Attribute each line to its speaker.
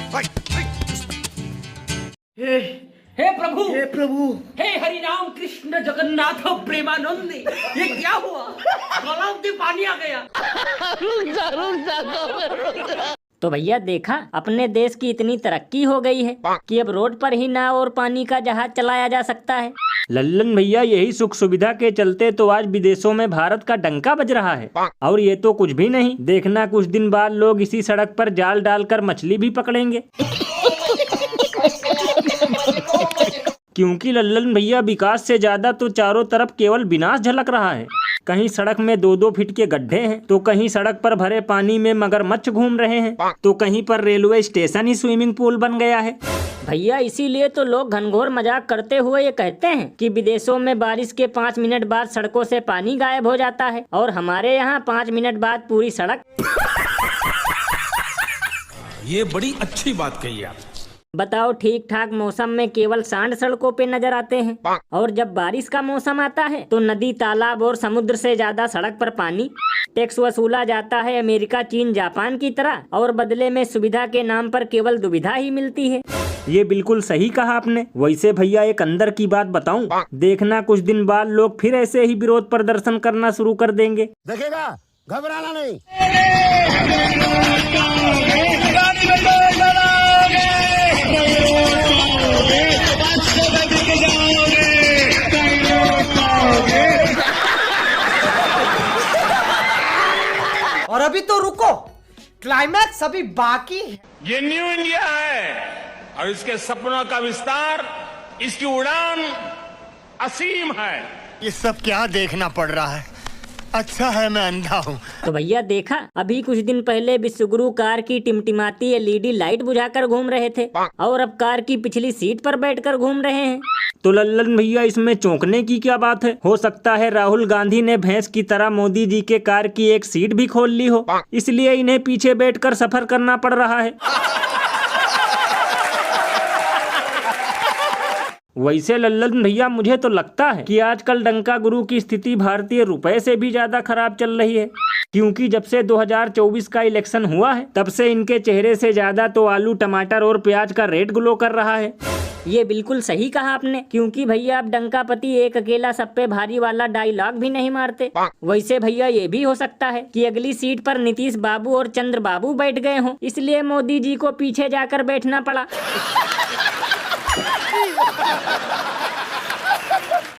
Speaker 1: हे हे प्रभु,
Speaker 2: हे प्रभु,
Speaker 1: हे हरि राम कृष्ण जगन्नाथ प्रेमानंद, ये क्या हुआ? गलाव में पानी आ गया।
Speaker 3: तो भैया देखा, अपने देश की इतनी तरक्की हो गई है कि अब रोड पर ही नाव और पानी का जहाज चलाया जा सकता है।
Speaker 4: लल्लन भैया, यही सुख सुविधा के चलते तो आज विदेशों में भारत का डंका बज रहा है। और ये तो कुछ भी नहीं, देखना कुछ दिन बाद लोग इसी सड़क पर जाल डालकर मछली भी पकड़ेंगे। क्योंकि लल्लन भैया, विकास से ज्यादा तो चारों तरफ केवल विनाश झलक रहा है। कहीं सड़क में 2-2 फीट के गड्ढे हैं, तो कहीं सड़क पर भरे पानी में मगरमच्छ घूम रहे हैं, तो कहीं पर रेलवे स्टेशन ही स्विमिंग पूल बन गया है।
Speaker 3: भैया इसीलिए तो लोग घनघोर मजाक करते हुए ये कहते हैं कि विदेशों में बारिश के 5 मिनट बाद सड़कों से पानी गायब हो जाता है, और हमारे यहाँ 5 मिनट बाद पूरी सड़क।
Speaker 5: ये बड़ी अच्छी बात कही आप।
Speaker 3: बताओ, ठीक ठाक मौसम में केवल सांड सड़कों पे नजर आते हैं, और जब बारिश का मौसम आता है तो नदी, तालाब और समुद्र से ज्यादा सड़क पर पानी। टैक्स वसूला जाता है अमेरिका, चीन, जापान की तरह, और बदले में सुविधा के नाम पर केवल दुविधा ही मिलती है।
Speaker 4: ये बिल्कुल सही कहा आपने। वैसे भैया, एक अंदर की बात बताऊं, देखना कुछ दिन बाद लोग फिर ऐसे ही विरोध प्रदर्शन करना शुरू कर देंगे।
Speaker 2: देखेगा, घबराना नहीं।
Speaker 1: और अभी तो रुको, क्लाइमैक्स अभी बाकी है।
Speaker 5: ये न्यू इंडिया है और इसके सपनों का विस्तार, इसकी उड़ान असीम है।
Speaker 2: ये सब क्या देखना पड़ रहा है? अच्छा है मैं अंधा हूँ।
Speaker 3: तो भैया देखा, अभी कुछ दिन पहले विश्वगुरु कार की टिमटिमाती एलईडी लाइट बुझाकर घूम रहे थे, और अब कार की पिछली सीट पर बैठकर घूम रहे हैं।
Speaker 4: तो लल्लन भैया, इसमें चौंकने की क्या बात है? हो सकता है राहुल गांधी ने भैंस की तरह मोदी जी के कार की एक सीट भी खोल ली हो, इसलिए इन्हें पीछे बैठकर सफर करना पड़ रहा है। वैसे लल्लन भैया, मुझे तो लगता है कि आजकल डंका गुरु की स्थिति भारतीय रुपए से भी ज्यादा खराब चल रही है। क्योंकि जब से 2024 का इलेक्शन हुआ है, तब से इनके चेहरे से ज्यादा तो आलू, टमाटर और प्याज का रेट ग्लो कर रहा है।
Speaker 3: ये बिल्कुल सही कहा आपने, क्योंकि भैया अब डंकापति एक अकेला सब पे भारी वाला डायलॉग भी नहीं मारते। वैसे भैया, ये भी हो सकता है कि अगली सीट पर नीतीश बाबू और चंद्र बाबू बैठ गए हों, इसलिए मोदी जी को पीछे जाकर बैठना पड़ा।